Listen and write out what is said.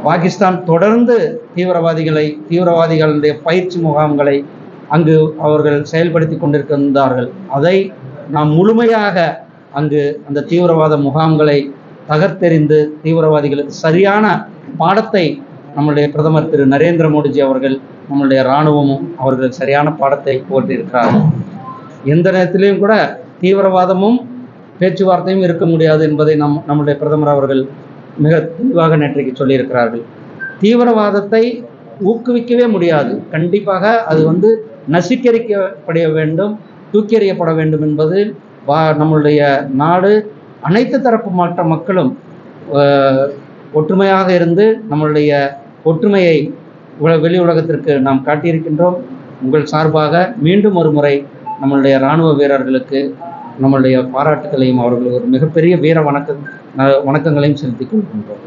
பாகிஸ்தான் தொடர்ந்து தீவிரவாதிகளுடைய பயிற்சி முகாம்களை அங்கு அவர்கள் செயல்படுத்தி கொண்டிருக்கின்றார்கள். அதை நாம் முழுமையாக அங்கு அந்த தீவிரவாத முகாம்களை தகர்த்தெறிந்து தீவிரவாதிகளுக்கு சரியான பாடத்தை நம்முடைய பிரதமர் திரு நரேந்திர மோடிஜி அவர்கள், நம்முடைய இராணுவமும் அவர்கள் சரியான பாடத்தை போட்டிருக்கிறார்கள். எந்த நேரத்திலையும் கூட தீவிரவாதமும் பேச்சுவார்த்தையும் இருக்க முடியாது என்பதை நம்முடைய பிரதமர் அவர்கள் மிக தெளிவாக நேற்றைக்கு சொல்லியிருக்கிறார்கள். தீவிரவாதத்தை ஊக்குவிக்கவே முடியாது. கண்டிப்பாக அது நசுக்கரிக்கப்பட வேண்டும், தூக்கி எறியப்பட வேண்டும் என்பது நம்மளுடைய நாடு அனைத்து தரப்பு மக்களும் ஒற்றுமையாக இருந்து நம்மளுடைய ஒற்றுமையை வெளி உலகத்திற்கு நாம் காட்டியிருக்கின்றோம். உங்கள் சார்பாக மீண்டும் ஒரு முறை நம்மளுடைய இராணுவ வீரர்களுக்கு நம்மளுடைய பாராட்டுகளையும் அவர்கள் ஒரு மிகப்பெரிய வீர வணக்கங்களையும் செலுத்திக் கொள்கின்றோம்.